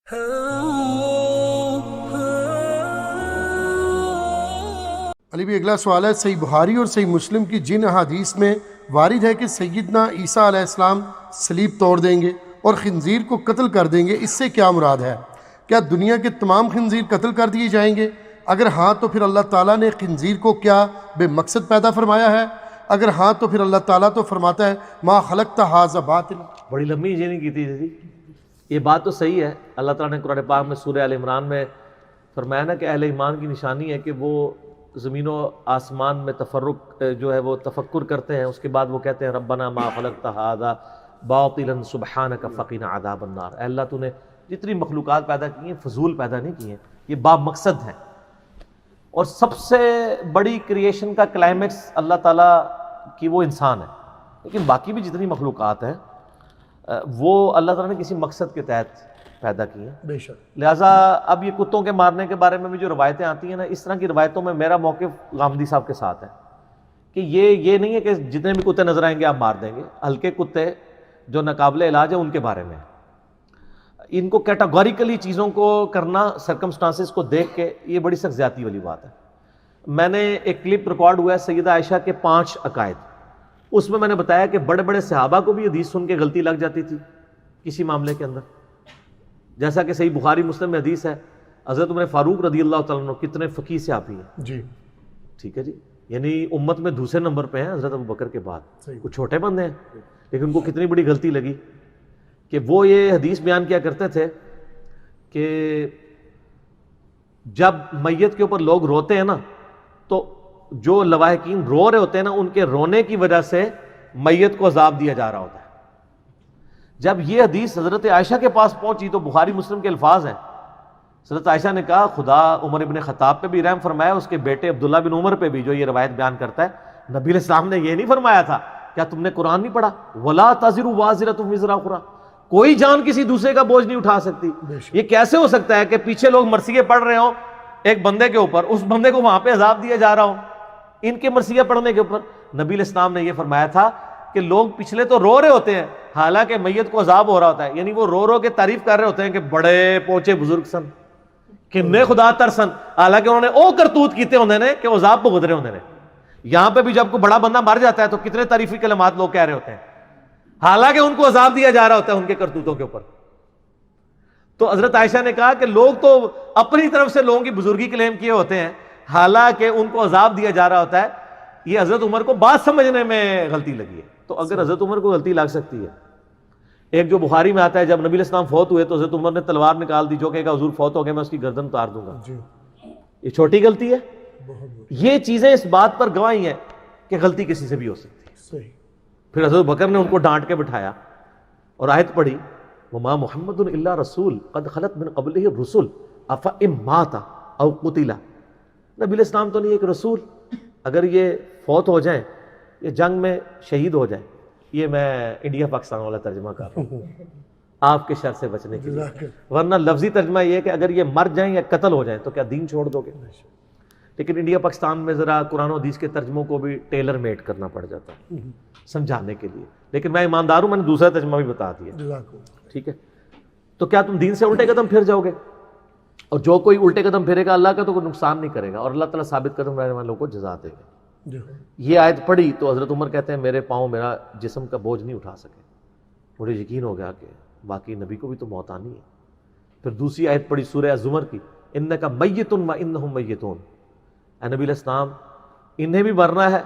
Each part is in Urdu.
علی بھی اگلا سوال ہے، صحیح بخاری اور صحیح مسلم کی جن احادیث میں وارد ہے کہ سیدنا عیسیٰ علیہ السلام صلیب توڑ دیں گے اور خنزیر کو قتل کر دیں گے، اس سے کیا مراد ہے؟ کیا دنیا کے تمام خنزیر قتل کر دیے جائیں گے؟ اگر ہاں تو پھر اللہ تعالیٰ نے خنزیر کو کیا بے مقصد پیدا فرمایا ہے؟ اگر ہاں تو پھر اللہ تعالیٰ تو فرماتا ہے ما خلقت ھذا باطل۔ بڑی لمبی انجینئرنگ کی تھی جی، یہ بات تو صحیح ہے۔ اللہ تعالیٰ نے قرآن پاک میں سورہ آل عمران میں فرمایا نا کہ اہل ایمان کی نشانی ہے کہ وہ زمین و آسمان میں تفرق جو ہے وہ تفکر کرتے ہیں، اس کے بعد وہ کہتے ہیں ربنا ما خلقت ھذا باطلا سبحانک فقنا عذاب النار۔ اے اللہ تو نے جتنی مخلوقات پیدا کی ہیں فضول پیدا نہیں کی ہیں، یہ با مقصد ہیں۔ اور سب سے بڑی کریشن کا کلائمیکس اللہ تعالیٰ کی وہ انسان ہے، لیکن باقی بھی جتنی مخلوقات ہیں وہ اللہ تعالیٰ نے کسی مقصد کے تحت پیدا کی ہیں۔ بے شک۔ لہٰذا اب یہ کتوں کے مارنے کے بارے میں بھی جو روایتیں آتی ہیں نا، اس طرح کی روایتوں میں میرا موقف غامدی صاحب کے ساتھ ہے کہ یہ نہیں ہے کہ جتنے بھی کتے نظر آئیں گے آپ مار دیں گے۔ ہلکے کتے جو ناقابل علاج ہیں ان کے بارے میں، ان کو کیٹاگوریکلی چیزوں کو کرنا سرکمسٹانسز کو دیکھ کے یہ بڑی سخت زیادتی والی بات ہے۔ میں نے ایک کلپ ریکارڈ ہوا ہے سیدہ عائشہ کے 5 عقائد، اس میں نے بتایا کہ بڑے بڑے صحابہ کو بھی حدیث سن کے غلطی لگ جاتی تھی کسی معاملے کے اندر، جیسا کہ صحیح بخاری مسلم میں حدیث ہے حضرت عمر فاروق رضی اللہ تعالیٰ عنہ کتنے فقیہ صحابی ہیں جی، ٹھیک ہے جی، یعنی امت میں دوسرے نمبر پہ ہیں حضرت ابو بکر کے بعد، کچھ چھوٹے بندے ہیں لیکن ان کو کتنی بڑی غلطی لگی کہ وہ یہ حدیث بیان کیا کرتے تھے کہ جب میت کے اوپر لوگ روتے ہیں نا تو جو لواحقین رو رہے ہوتے ہیں نا ان کے رونے کی وجہ سے میت کو عذاب دیا جا رہا ہوتا ہے۔ جب یہ حدیث حضرت عائشہ کے پاس پہنچی تو بخاری مسلم کے الفاظ ہیں، حضرت عائشہ نے کہا خدا عمر ابن خطاب پہ بھی رحم فرمایا، اس کے بیٹے عبداللہ بن عمر پہ بھی جو یہ روایت بیان کرتا ہے۔ نبی علیہ السلام نے یہ نہیں فرمایا تھا کیا تم نے قرآن نہیں پڑھا وَلَا تَزِرُ وَازِرَةٌ وِزْرَ أُخْرَىٰ، کوئی جان کسی دوسرے کا بوجھ نہیں اٹھا سکتی۔ یہ کیسے ہو سکتا ہے کہ پیچھے لوگ مرثیے پڑھ رہے ہوں ایک بندے کے اوپر، اس بندے کو وہاں پہ عذاب دیا جا رہا ہو ان کے مرثیہ پڑھنے کے اوپر؟ نبی علیہ السلام نے یہ فرمایا تھا کہ لوگ پچھلے تو رو رہے ہوتے ہیں حالانکہ میت کو عذاب ہو رہا ہوتا ہے، یعنی وہ رو رو کے تعریف کر رہے ہوتے ہیں کہ بڑے پہنچے بزرگ سن کنے خدا ترسن، حالانکہ انہوں نے او کرتوت کیتے ہوندے نے کہ عذاب کو گزرے ہوندے نے۔ یہاں پہ بھی جب کوئی بڑا بندہ مر جاتا ہے تو کتنے تعریفی کلمات لوگ کہہ رہے ہوتے ہیں حالانکہ ان کو عذاب دیا جا رہا ہوتا ہے ان کے کرتوتوں کے اوپر۔ تو حضرت عائشہ نے کہا کہ لوگ تو اپنی طرف سے لوگوں کی بزرگی کلیم کیے ہوتے ہیں حالانکہ ان کو عذاب دیا جا رہا ہوتا ہے۔ یہ حضرت عمر کو بات سمجھنے میں غلطی لگی ہے۔ تو اگر حضرت عمر کو غلطی لگ سکتی ہے، ایک جو بخاری میں آتا ہے جب نبی علیہ السلام فوت ہوئے تو حضرت عمر نے تلوار نکال دی، جو کہے گا حضور فوت ہو گئے میں اس کی گردن اتار دوں گا، یہ چھوٹی غلطی ہے؟ یہ چیزیں اس بات پر گواہی ہیں کہ غلطی کسی سے بھی ہو سکتی ہے۔ پھر حضرت بکر نے ان کو ڈانٹ کے بٹھایا اور آیت پڑھی وما محمد الا رسول قد خلت من قبلہ الرسل افئن مات او قتل، نبی علیہ السلام تو نہیں ایک رسول، اگر یہ فوت ہو جائیں یہ جنگ میں شہید ہو جائیں، یہ میں انڈیا پاکستان والا ترجمہ کر رہا ہوں آپ کے شر سے بچنے کے لیے، ورنہ لفظی ترجمہ یہ ہے کہ اگر یہ مر جائیں یا قتل ہو جائیں تو کیا دین چھوڑ دو گے؟ لیکن انڈیا پاکستان میں ذرا قرآن و حدیث کے ترجموں کو بھی ٹیلر میڈ کرنا پڑ جاتا ہے سمجھانے کے لیے، لیکن میں ایماندار ہوں، میں نے دوسرا ترجمہ بھی بتا دیا، ٹھیک ہے؟ تو کیا تم دین سے الٹے قدم پھر جاؤ گے؟ اور جو کوئی الٹے قدم پھرے گا اللہ کا تو کوئی نقصان نہیں کرے گا اور اللہ تعالیٰ ثابت قدم رہنے والوں کو جزا دے گا۔ یہ آیت پڑھی تو حضرت عمر کہتے ہیں میرے پاؤں میرا جسم کا بوجھ نہیں اٹھا سکے، مجھے یقین ہو گیا کہ باقی نبی کو بھی تو موت آنی ہے۔ پھر دوسری آیت پڑھی سورہ زمر کی انک میت و انہم میتون، اے نبی علیہ السلام انہیں بھی مرنا ہے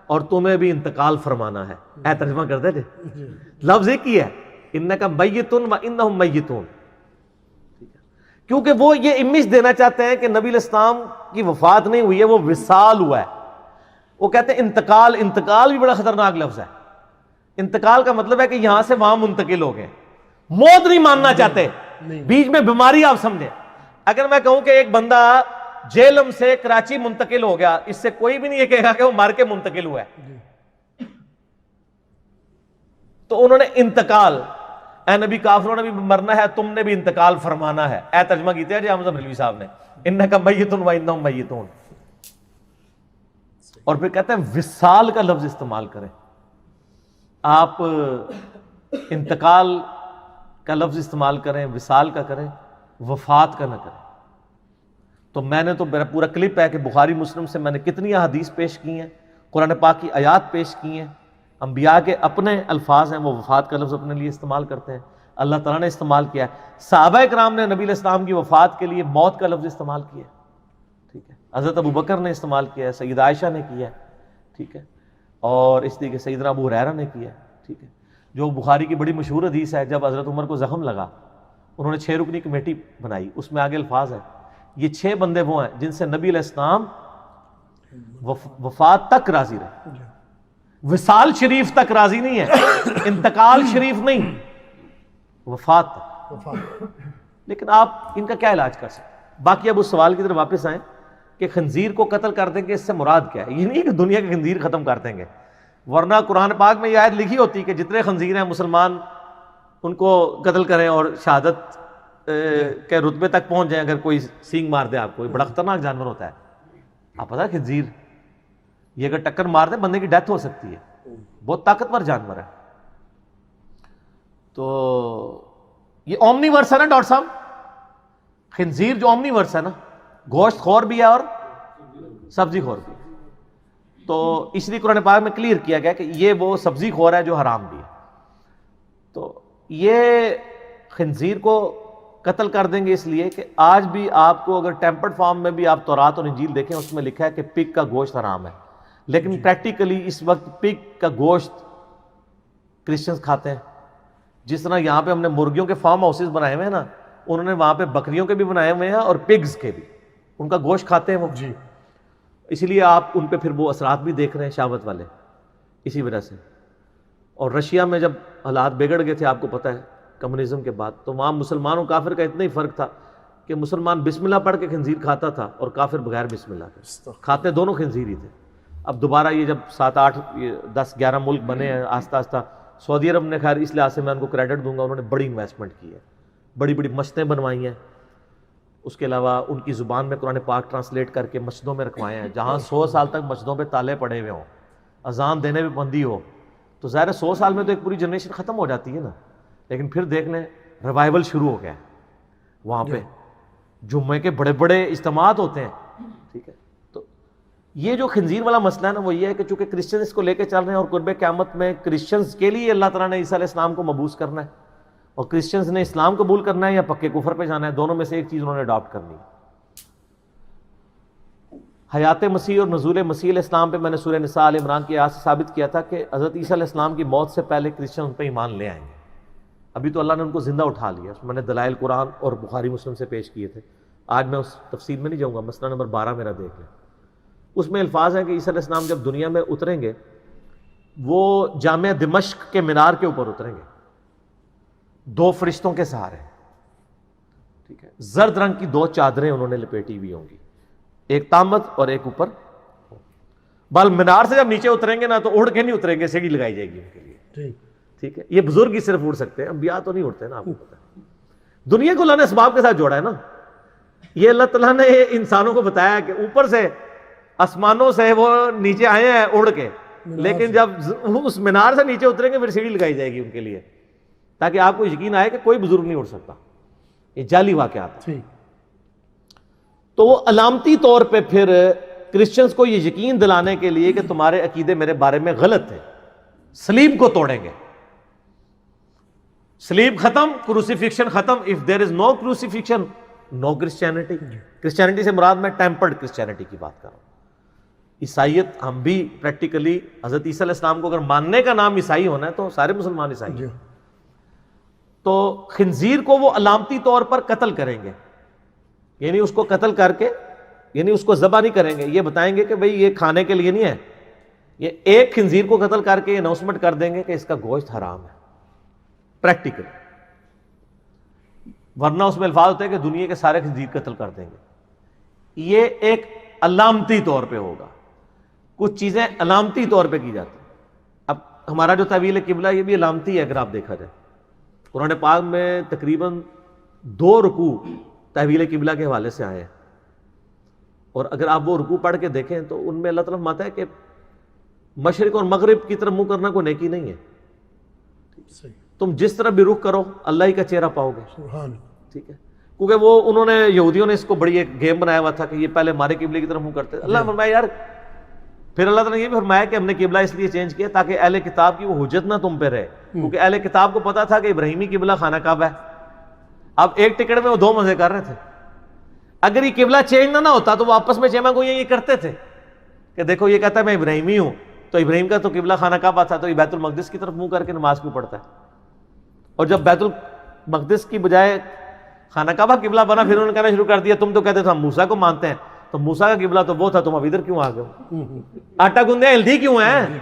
اور تمہیں بھی انتقال فرمانا ہے۔ اے ترجمہ کرتے تھے لفظ ایک ہی ہے انک میت و انہم میتون، کیونکہ وہ یہ امیج دینا چاہتے ہیں کہ نبی علیہ السلام کی وفات نہیں ہوئی ہے، وہ وصال ہوا ہے۔ وہ کہتے ہیں انتقال، انتقال بھی بڑا خطرناک لفظ ہے۔ انتقال کا مطلب ہے کہ یہاں سے وہاں منتقل ہو گئے، موت نہیں ماننا چاہتے، بیچ میں بیماری آپ سمجھیں۔ اگر میں کہوں کہ ایک بندہ جیلم سے کراچی منتقل ہو گیا، اس سے کوئی بھی نہیں یہ کہے گا کہ وہ مر کے منتقل ہوا ہے۔ تو انہوں نے انتقال، اے نبی کافروں نے بھی مرنا ہے، تم نے بھی انتقال فرمانا ہے۔ اے ترجمہ کیتے ہیں جی حمزہ بریلوی صاحب نے انک میت و انہم میتون، اور پھر کہتے ہیں وصال کا لفظ استعمال کریں، آپ انتقال کا لفظ استعمال کریں، وصال کا کریں، وفات کا نہ کریں. تو میں نے تو میرا پورا کلپ ہے کہ بخاری مسلم سے میں نے کتنی احادیث پیش کی ہیں, قرآن پاک کی آیات پیش کی ہیں. انبیاء کے اپنے الفاظ ہیں, وہ وفات کا لفظ اپنے لیے استعمال کرتے ہیں, اللہ تعالیٰ نے استعمال کیا ہے. صحابہ کرام نے نبی علیہ السلام کی وفات کے لیے موت کا لفظ استعمال کیا ہے, ٹھیک ہے. حضرت ابو بکر نے استعمال کیا ہے, سیدہ عائشہ نے کیا ہے, ٹھیک ہے, اور اس طریقے سے سیدنا ابو ہریرہ نے کیا ہے, ٹھیک ہے. جو بخاری کی بڑی مشہور حدیث ہے, جب حضرت عمر کو زخم لگا, انہوں نے 6 رکنی کمیٹی بنائی, اس میں آگے الفاظ ہے یہ 6 بندے وہ ہیں جن سے نبی علیہ السلام وفات تک راضی رہے. وصال شریف تک راضی نہیں ہے, انتقال شریف نہیں, وفات تک. لیکن آپ ان کا کیا علاج کر سکتے. باقی اب اس سوال کی طرف واپس آئیں کہ خنزیر کو قتل کر دیں گے, اس سے مراد کیا ہے. یہ نہیں کہ دنیا کے خنزیر ختم کر دیں گے, ورنہ قرآن پاک میں یہ آیت لکھی ہوتی کہ جتنے خنزیر ہیں مسلمان ان کو قتل کریں اور شہادت کے رتبے تک پہنچ جائیں اگر کوئی سینگ مار دے آپ کو. یہ بڑا خطرناک جانور ہوتا ہے, آپ پتہ ہے خنزیر یہ اگر ٹکر مار دے بندے کی ڈیتھ ہو سکتی ہے, بہت طاقتور جانور ہے. تو یہ اومنی ورس ہے نا ڈاکٹر صاحب, خنزیر جو اومنی ورس ہے نا, گوشت خور بھی ہے اور سبزی خور بھی. تو اس لیے قرآن پاک میں کلیئر کیا گیا کہ یہ وہ سبزی خور ہے جو حرام بھی ہے. تو یہ خنزیر کو قتل کر دیں گے اس لیے کہ آج بھی آپ کو اگر ٹیمپرڈ فارم میں بھی آپ تورات اور انجیل دیکھیں, اس میں لکھا ہے کہ پگ کا گوشت حرام ہے. لیکن پریکٹیکلی اس وقت پگ کا گوشت کرسچنز کھاتے ہیں. جس طرح یہاں پہ ہم نے مرغیوں کے فارم ہاؤسز بنائے ہوئے ہیں نا, انہوں نے وہاں پہ بکریوں کے بھی بنائے ہوئے ہیں اور پگز کے بھی, ان کا گوشت کھاتے ہیں وہ. اسی لیے آپ ان پہ پھر وہ اثرات بھی دیکھ رہے ہیں شہوت والے, اسی وجہ سے. اور رشیا میں جب حالات بگڑ گئے تھے, آپ کو پتہ ہے کمیونزم کے بعد, تو وہاں مسلمانوں کافر کا اتنا ہی فرق تھا کہ مسلمان بسم اللہ پڑھ کے خنزیر کھاتا تھا اور کافر بغیر بسم اللہ کے کھاتے دونوں خنزیر ہی تھے. اب دوبارہ یہ جب 7 8 10 11 ملک بنے ہیں آہستہ آہستہ, سعودی عرب نے خیر اس لحاظ سے میں ان کو کریڈٹ دوں گا, انہوں نے بڑی انویسٹمنٹ کی ہے, بڑی بڑی مسجدیں بنوائی ہیں. اس کے علاوہ ان کی زبان میں قرآن پاک ٹرانسلیٹ کر کے مسجدوں میں رکھوائے ہیں. جہاں 100 سال تک مسجدوں پہ تالے پڑے ہوئے ہوں, اذان دینے میں پابندی ہو, تو ظاہر ہے 100 سال میں تو ایک پوری جنریشن ختم ہو جاتی ہے نا. لیکن پھر دیکھ لیں ریوائول شروع ہو گیا ہے وہاں پہ, جمعے کے بڑے بڑے اجتماعات ہوتے ہیں, ٹھیک ہے. تو یہ جو خنزیر والا مسئلہ ہے نا, وہ یہ ہے کہ چونکہ کرسچن اس کو لے کے چل رہے ہیں اور قرب قیامت میں کرسچنز کے لیے اللہ تعالیٰ نے عیسیٰ علیہ السلام کو مبعوث کرنا ہے, اور کرسچنز نے اسلام قبول کرنا ہے یا پکے کفر پہ جانا ہے, دونوں میں سے ایک چیز انہوں نے اڈاپٹ کرنی ہے. حیات مسیح اور نزول مسیح علیہ السلام پہ میں نے سورہ نساء آل عمران کی آیات سے ثابت کیا تھا کہ حضرت عیسیٰ علیہ السلام کی موت سے پہلے کرسچن ان پہ ایمان لے آئیں گے. ابھی تو اللہ نے ان کو زندہ اٹھا لیا. اس میں نے دلائل قرآن اور بخاری مسلم سے پیش کیے تھے, آج میں اس تفصیل میں نہیں جاؤں گا. مسئلہ نمبر 12 میرا دیکھ لیں, اس میں الفاظ ہیں کہ عیسیٰ علیہ السلام جب دنیا میں اتریں گے, وہ جامع دمشق کے مینار کے اوپر اتریں گے 2 فرشتوں کے سہارے, ٹھیک ہے. زرد رنگ کی 2 چادریں انہوں نے لپیٹی ہوئی ہوں گی, ایک تامت اور ایک اوپر. بال مینار سے جب نیچے اتریں گے نا تو اڑ کے نہیں اتریں گے, سیڑھی لگائی جائے گی ان کے لیے, ٹھیک ہے. یہ بزرگ ہی صرف اڑ سکتے ہیں, انبیاء تو نہیں اڑتے نا, آپ کو پتہ ہے. دنیا کو اللہ نے اسباب کے ساتھ جوڑا ہے نا. یہ اللہ تعالیٰ نے انسانوں کو بتایا کہ اوپر سے آسمانوں سے وہ نیچے آئے ہیں اڑ کے, لیکن جب اس مینار سے نیچے اتریں گے پھر سیڑھی لگائی جائے گی ان کے لیے, تاکہ آپ کو یقین آئے کہ کوئی بزرگ نہیں اڑ سکتا. یہ جعلی واقعات ہیں. تو وہ علامتی طور پہ پھر کرسچنز کو یہ یقین دلانے کے لیے کہ تمہارے عقیدے میرے بارے میں غلط ہیں, صلیب کو توڑیں گے. صلیب ختم, کروسیفکشن ختم. If there is no crucifixion no Christianity. Christianity سے مراد میں ٹیمپرڈ کرسچینٹی کی بات کر رہا ہوں. عیسائیت ہم بھی پریکٹیکلی حضرت عیسیٰ علیہ السلام کو اگر ماننے کا نام عیسائی ہونا ہے تو سارے مسلمان عیسائی ہیں. تو خنزیر کو وہ علامتی طور پر قتل کریں گے, یعنی اس کو قتل کر کے, یعنی اس کو ذبح نہیں کریں گے, یہ بتائیں گے کہ بھئی یہ کھانے کے لیے نہیں ہے. یہ ایک خنزیر کو قتل کر کے اناؤنسمنٹ کر دیں گے کہ اس کا گوشت حرام ہے پریکٹیکل. ورنہ اس میں الفاظ ہوتے ہیں کہ دنیا کے سارے خنزیر قتل کر دیں گے. یہ ایک علامتی طور پہ ہوگا. کچھ چیزیں علامتی طور پہ کی جاتی ہیں. اب ہمارا جو تحویل قبلہ یہ بھی علامتی ہے اگر آپ دیکھا جائے. قرآن پاک میں تقریباً 2 رکوع تحویل قبلہ کے حوالے سے آئے ہیں, اور اگر آپ وہ رکوع پڑھ کے دیکھیں تو ان میں اللہ تعالیٰ فرماتا ہے کہ مشرق اور مغرب کی طرف منہ کرنا کوئی نیکی نہیں ہے. تم جس طرح بھی رخ کرو اللہ ہی کا چہرہ پاؤ گے, ٹھیک ہے. کیونکہ وہ انہوں نے یہودیوں نے اس کو بڑی ایک گیم بنایا ہوا تھا کہ یہ پہلے ہمارے قبلے کی طرف منہ کرتے تھے. اللہ نے فرمایا یار, پھر اللہ تعالیٰ نے یہ بھی فرمایا کہ ہم نے قبلہ اس لیے چینج کیا تاکہ اہل کتاب کی وہ حجت نہ تم پہ رہے, کیونکہ اہل کتاب کو پتا تھا کہ ابراہیمی قبلہ خانہ کعبہ ہے. اب ایک ٹکٹ میں وہ دو مزے کر رہے تھے. اگر یہ قبلہ چینج نہ ہوتا تو وہ آپس میں چیما گوئیاں یہ کرتے تھے کہ دیکھو یہ کہتا ہے میں ابراہیمی ہوں, تو ابراہیم کا تو قبلہ خانہ کعبہ تھا, تو یہ بیت المقدس کی طرف منہ کر کے نماز کیوں پڑھتا ہے؟ اور جب بیت المقدس کی بجائے خانہ کعبہ قبلہ بنا, پھر انہوں نے کہنا شروع کر دیا تم تو کہتے تھے ہم موسیٰ کو مانتے ہیں, تو موسیٰ کا قبلہ تو وہ تھا, تم اب ادھر کیوں آ گئے ہو؟ آٹا گوندے ہلدی کیوں ہیں؟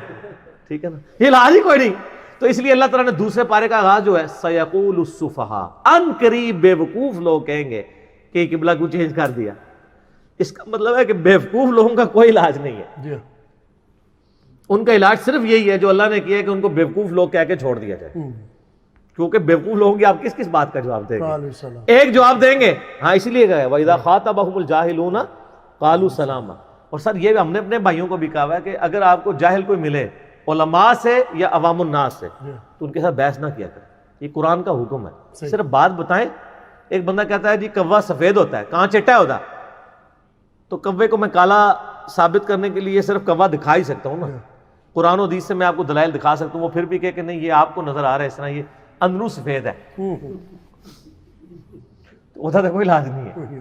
ٹھیک ہے نا, یہ علاج ہی کوئی نہیں. تو اس لیے اللہ تعالیٰ نے دوسرے پارے کا آغاز جو ہے سیقول السفہاء, ان قریب بے وقوف لوگ کہیں گے کہ یہ قبلہ کیوں چینج کر دیا. اس کا مطلب ہے کہ بے وقوف لوگوں کا کوئی علاج نہیں ہے. ان کا علاج صرف یہی ہے جو اللہ نے کیا ہے کہ ان کو بے وقوف لوگ کہہ کے چھوڑ دیا جائے, کیونکہ بے وقوف لوگوں کی آپ کس کس بات کا جواب دیں گے؟ ایک جواب دیں گے, ہاں اسی لیے گئے وَإِذَا خَاطَبَهُمُ الْجَاهِلُونَ قَالُوا سَلَامًا. اور سر یہ ہم نے اپنے بھائیوں کو بھی کہا ہے کہ اگر آپ کو جاہل کوئی ملے علماء سے یا عوام الناس سے, تو ان کے ساتھ بحث نہ کیا کریں. یہ قرآن کا حکم ہے, صرف بات بتائیں. ایک بندہ کہتا ہے جی کوا سفید ہوتا ہے, کہاں چٹا ہوتا, تو کوے کو میں کالا ثابت کرنے کے لیے صرف کوا دکھا ہی سکتا ہوں نا. قرآن و حدیث سے میں آپ کو دلائل دکھا سکتا ہوں, وہ پھر بھی کہے کہ نہیں یہ آپ کو نظر آ رہا ہے اس طرح, یہ اندروں سفید ہے, تو ادھر کوئی علاج نہیں ہے.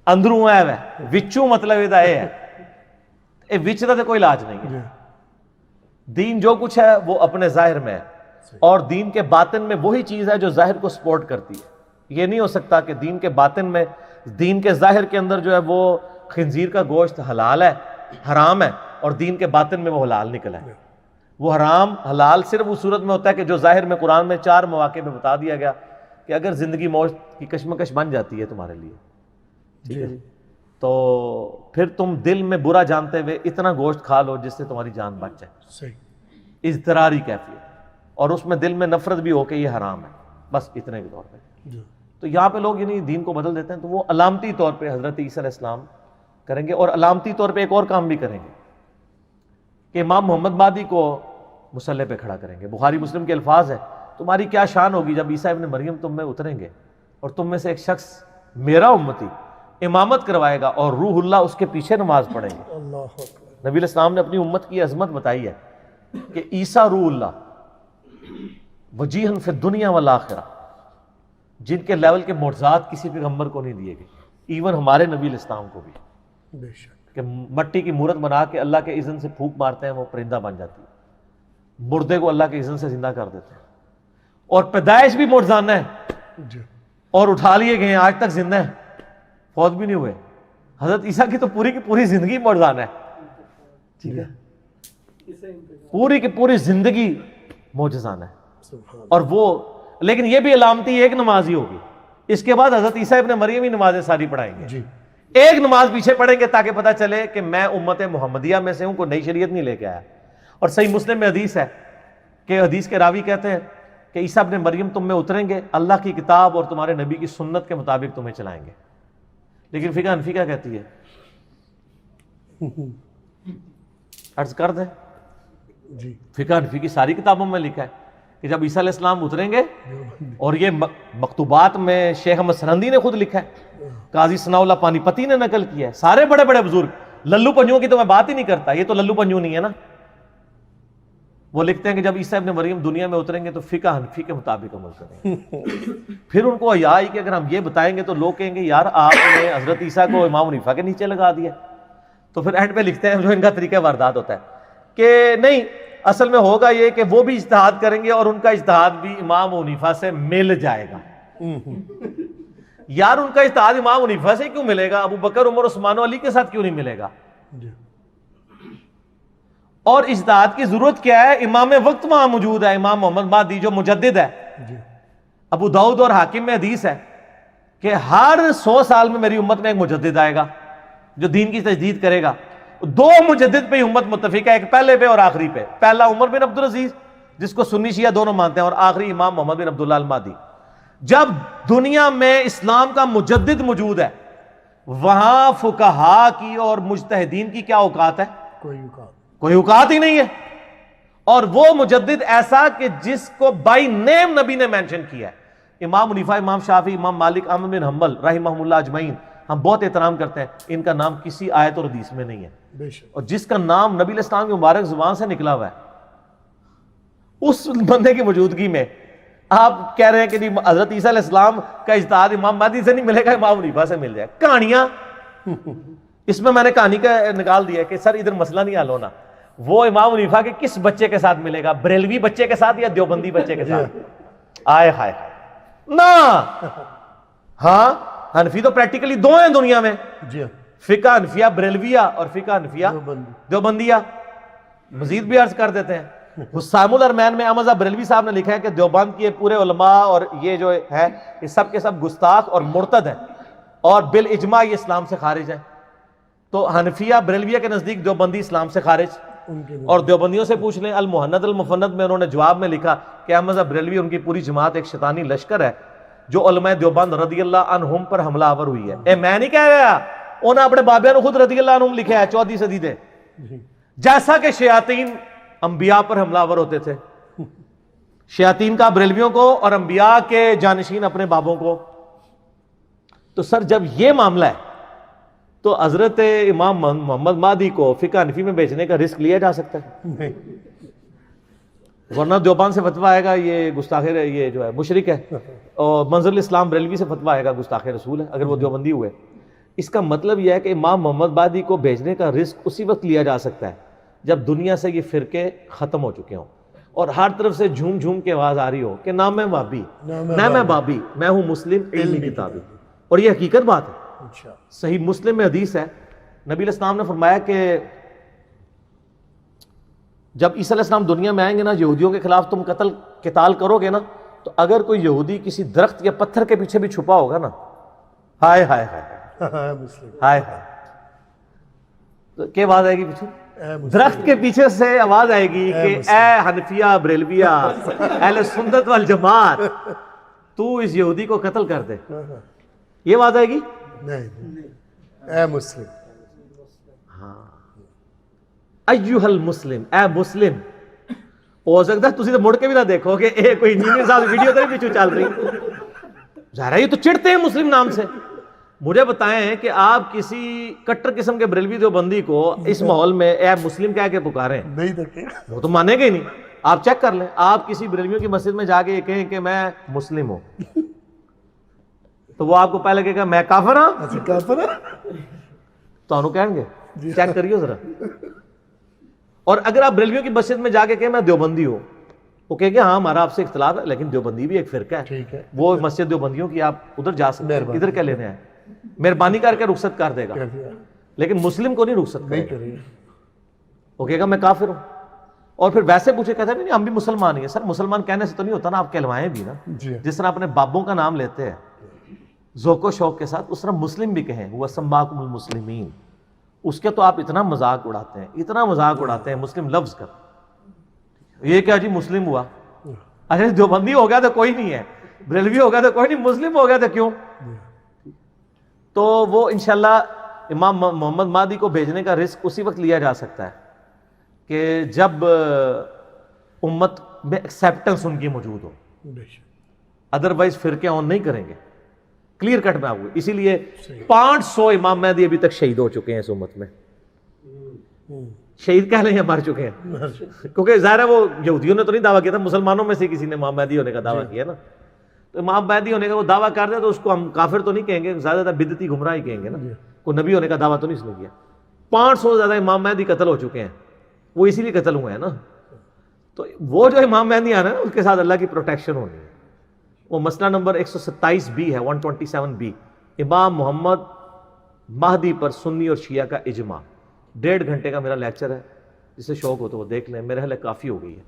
اندروں ہے وچوں مطلب یہ ہے, اے وچ دا کوئی علاج نہیں ہے. دین جو کچھ ہے وہ اپنے ظاہر میں ہے, اور دین کے باطن میں وہی چیز ہے جو ظاہر کو سپورٹ کرتی ہے. یہ نہیں ہو سکتا کہ دین کے باطن میں, دین کے ظاہر کے اندر جو ہے وہ خنزیر کا گوشت حلال ہے, حرام ہے, اور دین کے باطن میں وہ حلال نکلا ہے. وہ حرام حلال صرف اس صورت میں ہوتا ہے کہ جو ظاہر میں قرآن میں 4 مواقع میں بتا دیا گیا کہ اگر زندگی موت کی کشمکش بن جاتی ہے تمہارے لیے, ٹھیک ہے جی, تو پھر تم دل میں برا جانتے ہوئے اتنا گوشت کھا لو جس سے تمہاری جان بچ جائے. صحیح, اضطراری کیفیت, اور اس میں دل میں نفرت بھی ہو کہ یہ حرام ہے, بس اتنے کے طور پہ. تو یہاں پہ لوگ یعنی دین کو بدل دیتے ہیں, تو وہ علامتی طور پہ حضرت عیسیٰ علیہ السلام کریں گے, اور علامتی طور پہ ایک اور کام بھی کریں گے کہ امام محمد مہدی کو مصلی پہ کھڑا کریں گے. بخاری مسلم کے الفاظ ہے تمہاری کیا شان ہوگی جب عیسیٰ ابن مریم تم میں اتریں گے اور تم میں سے ایک شخص میرا امتی امامت کروائے گا اور روح اللہ اس کے پیچھے نماز پڑھیں گے. نبی علیہ السلام نے اپنی امت کی عظمت بتائی ہے کہ عیسیٰ روح اللہ وجیہن فی الدنیا والآخرہ, جن کے لیول کے معجزات کسی پیغمبر کو نہیں دیے گئے, ایون ہمارے نبی علیہ السلام کو بھی. بے شک, کہ مٹی کی مورت بنا کے اللہ کے اذن سے پھونک مارتے ہیں وہ پرندہ بن جاتی ہے, مردے کو اللہ کے اذن سے زندہ کر دیتے ہیں, اور پیدائش بھی معجزانہ ہے, اور اٹھا لیے گئے ہیں آج تک زندہ ہیں, فوت بھی نہیں ہوئے. حضرت عیسیٰ کی تو پوری کی پوری زندگی معجزانہ ہے, ٹھیک ہے, پوری کی پوری زندگی معجزانہ ہے. اور وہ لیکن یہ بھی علامتی ایک نماز ہی ہوگی, اس کے بعد حضرت عیسیٰ ابن مریم ہی نمازیں ساری پڑھائیں گے. ایک نماز پیچھے پڑھیں گے تاکہ پتہ چلے کہ میں امت محمدیہ میں سے ہوں, کوئی نئی شریعت نہیں لے کے آیا. اور صحیح مسلم میں حدیث ہے کہ حدیث کے راوی کہتے ہیں کہ عیسیٰ ابن مریم تم میں اتریں گے, اللہ کی کتاب اور تمہارے نبی کی سنت کے مطابق تمہیں چلائیں گے. لیکن فقہ حنفی کیا کہتی ہے؟ عرض کر دیں, فقہ حنفی کی ساری کتابوں میں لکھا ہے کہ جب عیسیٰ علیہ السلام اتریں گے, اور یہ مکتوبات میں شیخ احمد سرندی نے خود لکھا ہے, قاضی ثناء اللہ پانی پتی نے نقل کیا ہے, سارے بڑے بڑے بزرگ, للو پنجوں کی تو میں بات ہی نہیں کرتا, یہ تو للو پنجو نہیں ہے نا. وہ لکھتے ہیں کہ جب عیسیٰ ابن مریم دنیا میں اتریں گے تو فقہ حنفی کے مطابق عمل کریں گے. پھر ان کو حیا آئی کہ اگر ہم یہ بتائیں گے تو لوگ کہیں گے یار آپ نے حضرت عیسیٰ کو امام حنیفہ کے نیچے لگا دیا. تو پھر اینڈ پہ لکھتے ہیں جو ان کا طریقہ واردات ہوتا ہے کہ نہیں, اصل میں ہوگا یہ کہ وہ بھی اجتہاد کریں گے اور ان کا اجتہاد بھی امام حنیفہ سے مل جائے گا. یار ان کا اجتہاد امام حنیفہ سے کیوں ملے گا, ابو بکر عمر عثمان و علی کے ساتھ کیوں نہیں ملے گا؟ اور اجتہاد کی ضرورت کیا ہے؟ امام وقت وہاں موجود ہے, امام محمد مہدی جو مجدد ہے. ابو داؤد اور حاکم میں حدیث ہے کہ ہر 100 سال میں میری امت میں ایک مجدد آئے گا جو دین کی تجدید کرے گا. 2 مجدد پہ امت متفق ہے, ایک پہلے پہ اور آخری پہ. پہلا عمر بن عبدالعزیز جس کو سنی شیعہ دونوں مانتے ہیں, اور آخری امام محمد بن عبداللہ المہدی. جب دنیا میں اسلام کا مجدد موجود ہے, وہاں فقہاء کی اور مجتہدین کی کیا اوقات ہے؟ کوئی اوقات ہی نہیں ہے. اور وہ مجدد ایسا کہ جس کو بائی نیم نبی نے مینشن کیا ہے امام حنیفہ، امام شافعی، امام مالک، احمد بن حنبل رحمہم اللہ اجمعین ہم بہت احترام کرتے ہیں، ان کا نام کسی آیت اور حدیث میں نہیں ہے، بے شک اور جس کا نام نبی علیہ السلام کی مبارک زبان سے نکلا ہوا ہے اس بندے کی موجودگی میں آپ کہہ رہے ہیں کہ نہیں حضرت عیسیٰ علیہ السلام کا اجتہاد امام مہدی سے نہیں ملے گا، امام حنیفہ سے مل جائے. کہانیاں اس میں نے کہانی کا نکال دیا کہ سر ادھر مسئلہ نہیں حل ہونا، وہ امام حنیفہ کے کس بچے کے ساتھ ملے گا، بریلوی بچے کے ساتھ یا دیوبندی بچے کے ساتھ؟ آئے ہائے نا. ہاں حنفی تو پریکٹیکلی دو ہیں دنیا میں، جی فقہ حنفیہ بریلویہ اور فقہ حنفیہ دیوبندیہ. مزید بھی عرض کر دیتے ہیں، حسام الارمین میں احمد بریلوی صاحب نے لکھا ہے کہ دیوبند کے پورے علماء اور یہ جو ہے یہ سب کے سب گستاخ اور مرتد ہیں اور بالاجماع یہ اسلام سے خارج ہیں. تو حنفیہ بریلویہ کے نزدیک دیوبندی اسلام سے خارج، اور دیوبندیوں سے پوچھ لیں المحند المفند میں انہوں نے جواب میں لکھا کہ احمد بریلوی ان کی پوری جماعت ایک شیطانی لشکر ہے جو علماء دیوبند رضی اللہ عنہم پر حملہ آور ہوئی ہے. میں نہیں کہہ رہا، انہوں نے اپنے بابیاں نے خود رضی اللہ عنہم لکھا ہے 14 صدی دے، جیسا کہ شیاطین انبیاء پر حملہ آور ہوتے تھے، شیاطین کا بریلویوں کو اور انبیاء کے جانشین اپنے بابوں کو. تو سر جب یہ معاملہ ہے تو حضرت امام محمد مہدی کو فقہ حنفی میں بیچنے کا رسک لیا جا سکتا ہے؟ ورنہ دیوبند سے فتویٰ آئے گا یہ گستاخ یہ جو ہے مشرک ہے، اور منظر الاسلام بریلوی سے فتویٰ آئے گا گستاخ رسول ہے اگر وہ دیوبندی ہوئے. اس کا مطلب یہ ہے کہ امام محمد مہدی کو بھیجنے کا رسک اسی وقت لیا جا سکتا ہے جب دنیا سے یہ فرقے ختم ہو چکے ہوں اور ہر طرف سے جھوم جھوم کے آواز آ رہی ہو کہ نہ میں وہابی، نہ میں بابی، میں ہوں مسلم علمی کتابی. اور یہ حقیقت بات ہے. صحیح مسلم میں حدیث ہے، نبی علیہ السلام نے فرمایا کہ جب عیسیٰ علیہ السلام دنیا میں آئیں گے نا، یہودیوں کے خلاف تم قتال کرو گے نا، تو اگر کوئی یہودی کسی درخت یا پتھر کے پیچھے بھی چھپا ہوگا نا، ہائے ہائے ہائے ہائے ہائے، تو کیا آواز آئے گی پیچھے؟ درخت کے پیچھے سے آواز آئے گی کہ اے حنفیہ بریلویہ اہل سنت والجماعت، تو اس یہودی کو قتل کر دے. یہ آواز آئے گی؟ نہیں، اے مسلم. ایوہ المسلم، اے مسلم. ہو سکتا ہے تسی تو مڑ کے بھی نہ دیکھو کہ اے کوئی انجینئر صاحب ویڈیو تو نہیں پیچھے چل رہی. ظاہر ہے یہ تو چڑھتے ہیں مسلم نام سے. مجھے بتائیں کہ آپ کسی کٹر قسم کے بریلوی دیوبندی کو اس ماحول میں اے مسلم کہہ کے پکاریں، نہیں دیکھیں، وہ تو مانے گے ہی نہیں. آپ چیک کر لیں، آپ کسی بریلویوں کی مسجد میں جا کے یہ کہیں کہ میں مسلم ہوں، تو وہ آپ کو پہلے کہے گا میں کافر ہوں، تو انہوں کہیں گے چیک کریو ذرا. اور اگر آپ بریلویوں کی مسجد میں جا کے کہیں میں دیوبندی ہوں، وہ کہیں گے ہاں ہمارا آپ سے اختلاف ہے لیکن دیوبندی بھی ایک فرقہ ہے، وہ مسجد دیوبندیوں کی آپ ادھر جا سکتے ہیں، ادھر کیا لینے ہیں، مہربانی کر کے رخصت کر دے گا، لیکن مسلم کو نہیں رخصت کرے گا. وہ کہے گا میں کافر ہوں. اور پھر ویسے پوچھے کہتے ہیں نہیں ہم بھی مسلمان ہی ہیں. سر مسلمان کہنے سے تو نہیں ہوتا نا، آپ کہلوائیں بھی نا، جس طرح اپنے بابوں کا نام لیتے ہیں ذوق و شوق کے ساتھ، اس طرح مسلم بھی کہیں وہ سماکم المسلمین. اس کے تو آپ اتنا مذاق اڑاتے ہیں، اتنا مذاق اڑاتے ہیں مسلم لفظ کا. یہ کیا جی مسلم ہوا؟ اچھا دیوبندی ہو گیا تو کوئی نہیں ہے، بریلوی ہو گیا تو کوئی نہیں، مسلم ہو گیا تو کیوں؟ تو وہ انشاءاللہ امام محمد مہدی کو بھیجنے کا رسک اسی وقت لیا جا سکتا ہے کہ جب امت میں ایکسیپٹنس ان کی موجود ہو، ادروائز فرقے آن نہیں کریں گے. کلیئر کٹ میں آپ کو. اسی لیے 500 امام مہدی ابھی تک شہید ہو چکے ہیں اس امت میں. شہید کہہ لیں یا مر چکے ہیں، کیونکہ ظاہر ہے وہ یہودیوں نے تو نہیں دعویٰ کیا تھا، مسلمانوں میں سے کسی نے امام مہدی ہونے کا دعویٰ کیا نا. تو امام مہدی ہونے کا وہ دعویٰ کر دے تو اس کو ہم کافر تو نہیں کہیں گے، زیادہ بدعتی گمراہ ہی کہیں گے نا. کوئی نبی ہونے کا دعویٰ تو نہیں اس نے کیا. 500 سے زیادہ امام مہدی قتل ہو چکے ہیں، وہ اسی لیے قتل ہوئے ہیں نا. تو وہ جو امام مہدی آنا ہے اس کے ساتھ اللہ کی پروٹیکشن ہونی ہے. وہ مسئلہ نمبر 127B ہے، 127B، امام محمد مہدی پر سنی اور شیعہ کا اجماع. 1.5 گھنٹے کا میرا لیکچر ہے، جسے شوق ہو تو وہ دیکھ لیں. میرے حال کافی ہو گئی ہے.